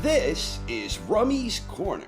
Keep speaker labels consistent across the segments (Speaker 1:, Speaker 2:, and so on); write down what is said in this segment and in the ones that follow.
Speaker 1: This is Rummy's Corner.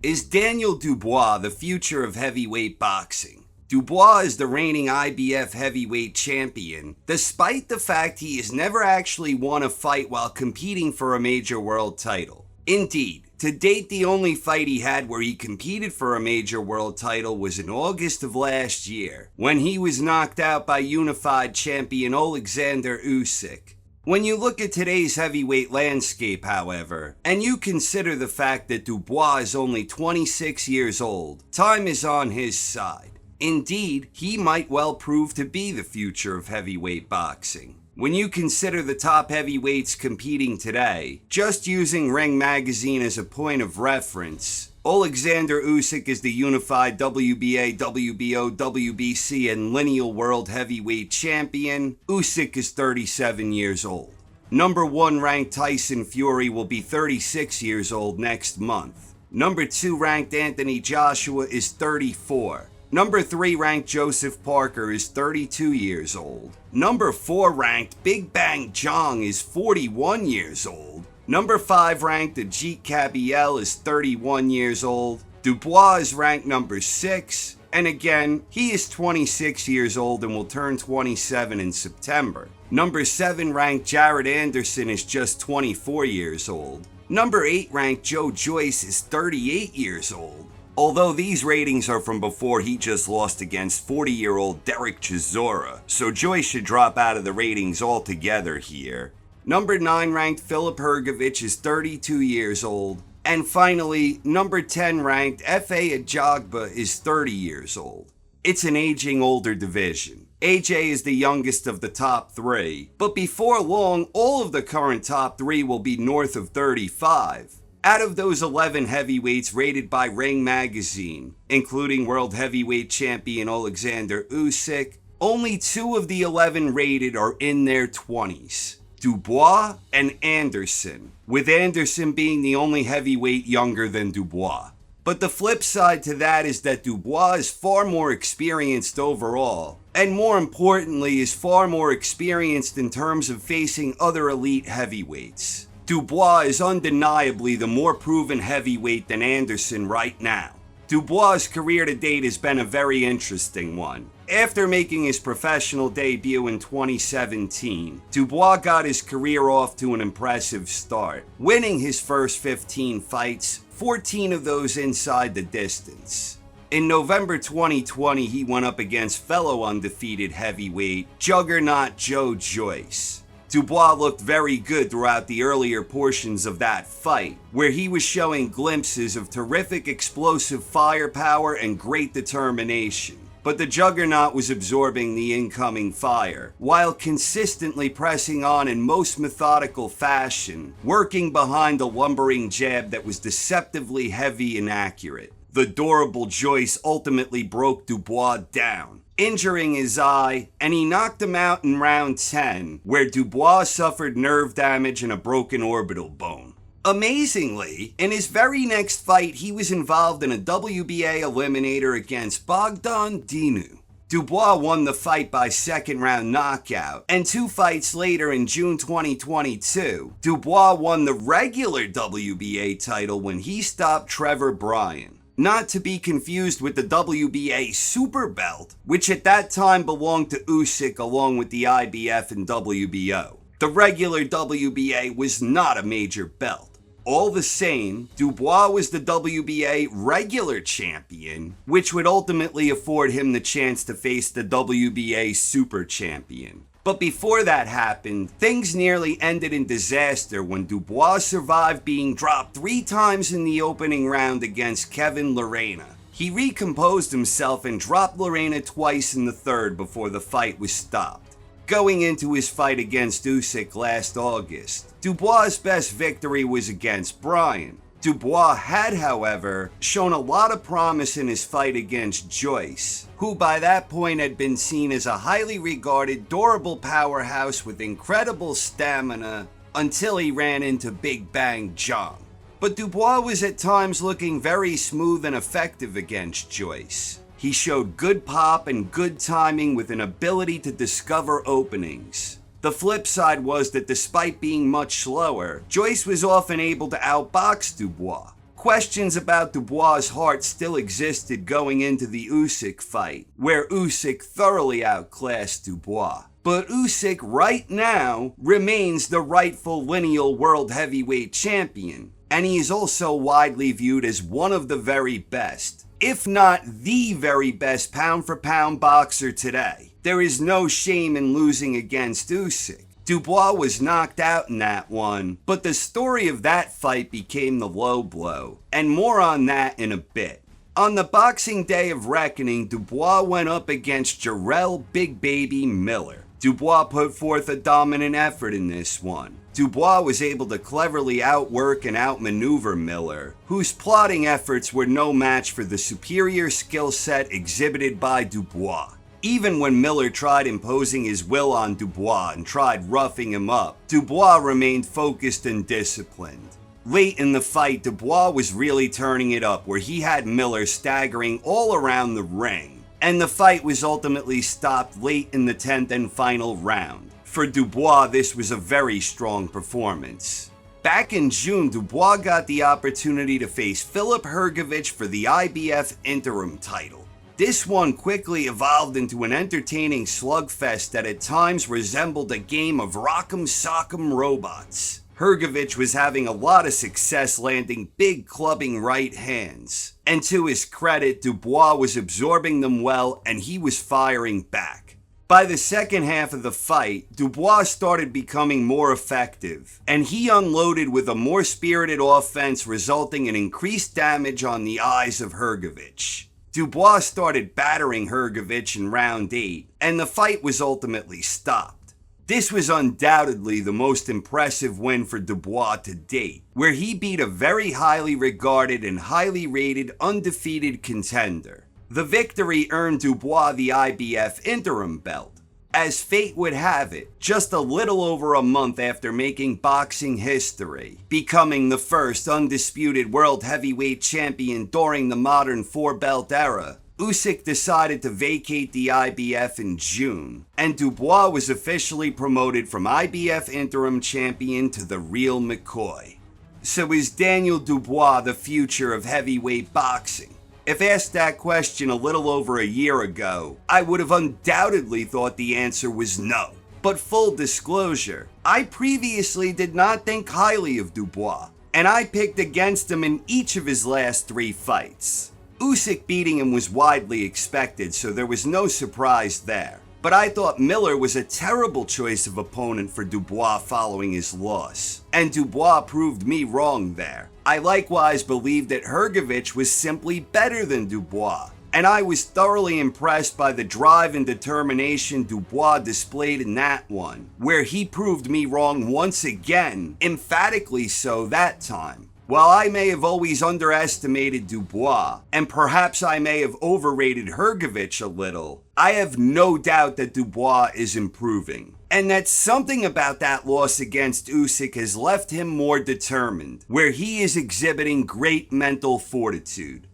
Speaker 1: Is Daniel Dubois the future of heavyweight boxing? Dubois is the reigning IBF heavyweight champion, despite the fact he has never actually won a fight while competing for a major world title. Indeed, to date the only fight he had where he competed for a major world title was in August of last year, when he was knocked out by unified champion Alexander Usyk. When you look at today's heavyweight landscape, however, and you consider the fact that Dubois is only 26 years old, time is on his side. Indeed, he might well prove to be the future of heavyweight boxing. When you consider the top heavyweights competing today, just using Ring Magazine as a point of reference, Alexander Usyk is the unified WBA, WBO, WBC, and lineal world heavyweight champion. Usyk is 37 years old. Number 1 ranked Tyson Fury will be 36 years old next month. Number 2 ranked Anthony Joshua is 34. Number 3 ranked Joseph Parker is 32 years old. Number 4 ranked Big Bang Jong is 41 years old. Number 5 ranked Ajit Kabiel is 31 years old. Dubois is ranked number 6. And again, he is 26 years old and will turn 27 in September. Number 7 ranked Jared Anderson is just 24 years old. Number 8 ranked Joe Joyce is 38 years old. Although these ratings are from before he just lost against 40-year-old Derek Chisora, so Joyce should drop out of the ratings altogether here. Number 9 ranked Filip Hrgovic is 32 years old. And finally, number 10 ranked F.A. Ajagba is 30 years old. It's an aging older division. AJ is the youngest of the top 3, but before long, all of the current top 3 will be north of 35. Out of those 11 heavyweights rated by Ring Magazine, including world heavyweight champion Alexander Usyk, only 2 of the 11 rated are in their 20s, Dubois and Anderson, with Anderson being the only heavyweight younger than Dubois. But the flip side to that is that Dubois is far more experienced overall, and more importantly is far more experienced in terms of facing other elite heavyweights. Dubois is undeniably the more proven heavyweight than Anderson right now. Dubois' career to date has been a very interesting one. After making his professional debut in 2017, Dubois got his career off to an impressive start, winning his first 15 fights, 14 of those inside the distance. In November 2020, he went up against fellow undefeated heavyweight juggernaut Joe Joyce. Dubois looked very good throughout the earlier portions of that fight, where he was showing glimpses of terrific explosive firepower and great determination. But the juggernaut was absorbing the incoming fire, while consistently pressing on in most methodical fashion, working behind a lumbering jab that was deceptively heavy and accurate. The durable Joyce ultimately broke Dubois down, injuring his eye, and he knocked him out in round 10, where Dubois suffered nerve damage and a broken orbital bone. Amazingly, in his very next fight, he was involved in a WBA eliminator against Bogdan Dinu. Dubois won the fight by second round knockout, and 2 fights later in June 2022, Dubois won the regular WBA title when he stopped Trevor Bryan. Not to be confused with the WBA Super Belt, which at that time belonged to Usyk along with the IBF and WBO. The regular WBA was not a major belt. All the same, Dubois was the WBA regular champion, which would ultimately afford him the chance to face the WBA Super Champion. But before that happened, things nearly ended in disaster when Dubois survived being dropped 3 times in the opening round against Kevin Lerena. He recomposed himself and dropped Lerena twice in the third before the fight was stopped. Going into his fight against Usyk last August, Dubois' best victory was against Bryan. Dubois had, however, shown a lot of promise in his fight against Joyce, who by that point had been seen as a highly regarded, durable powerhouse with incredible stamina until he ran into Big Bang Jong. But Dubois was at times looking very smooth and effective against Joyce. He showed good pop and good timing with an ability to discover openings. The flip side was that despite being much slower, Joyce was often able to outbox Dubois. Questions about Dubois' heart still existed going into the Usyk fight, where Usyk thoroughly outclassed Dubois. But Usyk right now remains the rightful lineal world heavyweight champion, and he is also widely viewed as one of the very best, if not the very best pound-for-pound boxer today. There is no shame in losing against Usyk. Dubois was knocked out in that one, but the story of that fight became the low blow, and more on that in a bit. On the Boxing Day of Reckoning, Dubois went up against Jarrell Big Baby Miller. Dubois put forth a dominant effort in this one. Dubois was able to cleverly outwork and outmaneuver Miller, whose plotting efforts were no match for the superior skill set exhibited by Dubois. Even when Miller tried imposing his will on Dubois and tried roughing him up, Dubois remained focused and disciplined. Late in the fight, Dubois was really turning it up, where he had Miller staggering all around the ring, and the fight was ultimately stopped late in the 10th and final round. For Dubois, this was a very strong performance. Back in June, Dubois got the opportunity to face Filip Hrgović for the IBF interim title. This one quickly evolved into an entertaining slugfest that at times resembled a game of Rock'em Sock'em Robots. Hrgović was having a lot of success landing big clubbing right hands, and to his credit, Dubois was absorbing them well and he was firing back. By the second half of the fight, Dubois started becoming more effective, and he unloaded with a more spirited offense, resulting in increased damage on the eyes of Hrgović. Dubois started battering Hrgović in round 8, and the fight was ultimately stopped. This was undoubtedly the most impressive win for Dubois to date, where he beat a very highly regarded and highly rated undefeated contender. The victory earned Dubois the IBF interim belt. As fate would have it, just a little over a month after making boxing history, becoming the first undisputed world heavyweight champion during the modern four-belt era, Usyk decided to vacate the IBF in June, and Dubois was officially promoted from IBF interim champion to the real McCoy. So is Daniel Dubois the future of heavyweight boxing? If asked that question a little over a year ago, I would have undoubtedly thought the answer was no. But full disclosure, I previously did not think highly of Dubois, and I picked against him in each of his last 3 fights. Usyk beating him was widely expected, so there was no surprise there. But I thought Miller was a terrible choice of opponent for Dubois following his loss, and Dubois proved me wrong there. I likewise believed that Hrgović was simply better than Dubois, and I was thoroughly impressed by the drive and determination Dubois displayed in that one, where he proved me wrong once again, emphatically so that time. While I may have always underestimated Dubois, and perhaps I may have overrated Hrgović a little, I have no doubt that Dubois is improving, and that something about that loss against Usyk has left him more determined, where he is exhibiting great mental fortitude.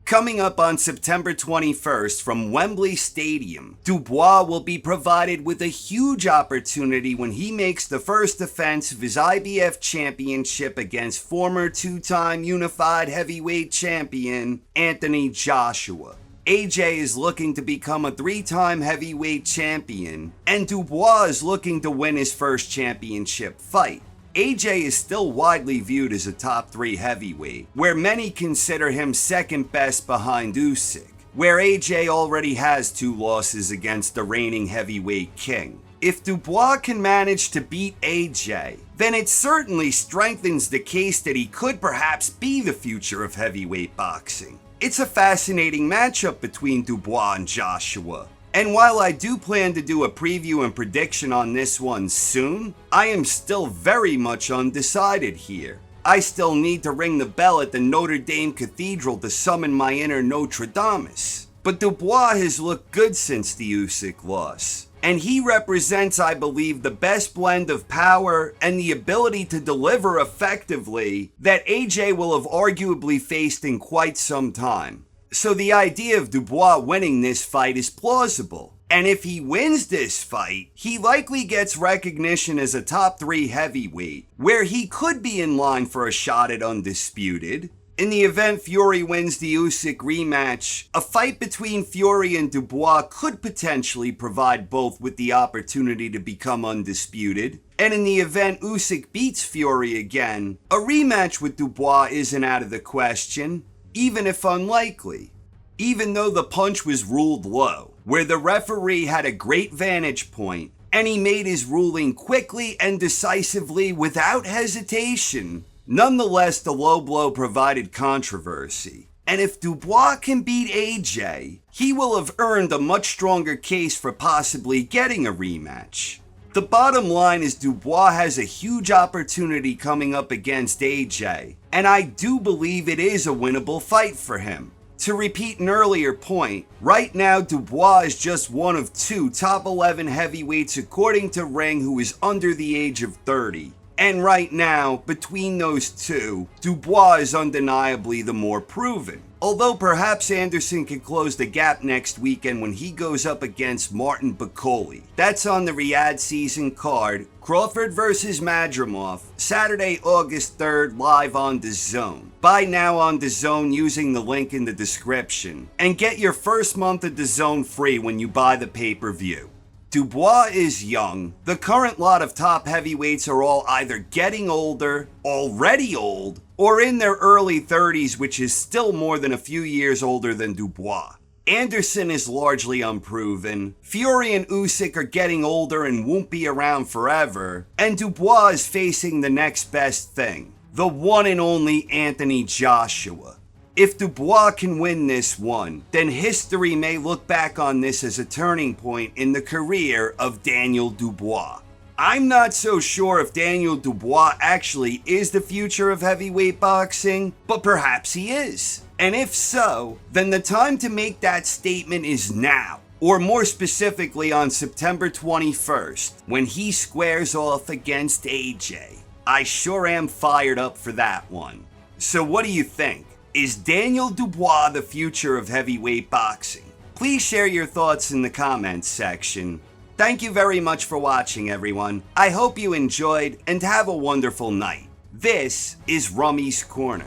Speaker 1: Coming up on September 21st from Wembley Stadium, Dubois will be provided with a huge opportunity when he makes the first defense of his IBF championship against former 2-time unified heavyweight champion Anthony Joshua. AJ is looking to become a 3-time heavyweight champion, and Dubois is looking to win his first championship fight. AJ is still widely viewed as a top 3 heavyweight, where many consider him second best behind Usyk, where AJ already has 2 losses against the reigning heavyweight king. If Dubois can manage to beat AJ, then it certainly strengthens the case that he could perhaps be the future of heavyweight boxing. It's a fascinating matchup between Dubois and Joshua. And while I do plan to do a preview and prediction on this one soon, I am still very much undecided here. I still need to ring the bell at the Notre Dame Cathedral to summon my inner Nostradamus. But Dubois has looked good since the Usyk loss, and he represents, I believe, the best blend of power and the ability to deliver effectively that AJ will have arguably faced in quite some time. So the idea of Dubois winning this fight is plausible. And if he wins this fight, he likely gets recognition as a top 3 heavyweight, where he could be in line for a shot at undisputed. In the event Fury wins the Usyk rematch, a fight between Fury and Dubois could potentially provide both with the opportunity to become undisputed. And in the event Usyk beats Fury again, a rematch with Dubois isn't out of the question, even if unlikely. Even though the punch was ruled low, where the referee had a great vantage point, and he made his ruling quickly and decisively without hesitation, nonetheless the low blow provided controversy. And if Dubois can beat AJ, he will have earned a much stronger case for possibly getting a rematch. The bottom line is Dubois has a huge opportunity coming up against AJ, and I do believe it is a winnable fight for him. To repeat an earlier point, right now Dubois is just one of 2 top 11 heavyweights according to Ring who is under the age of 30. And right now, between those 2, Dubois is undeniably the more proven. Although perhaps Anderson can close the gap next weekend when he goes up against Martin Bakole. That's on the Riyadh Season Card, Crawford vs. Madrimov, Saturday, August 3rd, live on DAZN. Buy now on DAZN using the link in the description, and get your first month of DAZN free when you buy the pay-per-view. Dubois is young. The current lot of top heavyweights are all either getting older, already old, or in their early 30s, which is still more than a few years older than Dubois. Anderson is largely unproven. Fury and Usyk are getting older and won't be around forever. And Dubois is facing the next best thing, the one and only Anthony Joshua. If Dubois can win this one, then history may look back on this as a turning point in the career of Daniel Dubois. I'm not so sure if Daniel Dubois actually is the future of heavyweight boxing, but perhaps he is. And if so, then the time to make that statement is now. Or more specifically on September 21st, when he squares off against AJ. I sure am fired up for that one. So what do you think? Is Daniel Dubois the future of heavyweight boxing? Please share your thoughts in the comments section. Thank you very much for watching, everyone. I hope you enjoyed and have a wonderful night. This is Rummy's Corner.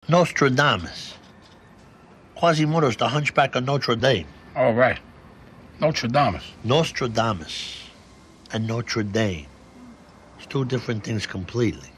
Speaker 2: Nostradamus. Quasimodo's the Hunchback of Notre Dame.
Speaker 3: All right. Nostradamus.
Speaker 2: Nostradamus and Notre Dame. It's 2 different things completely.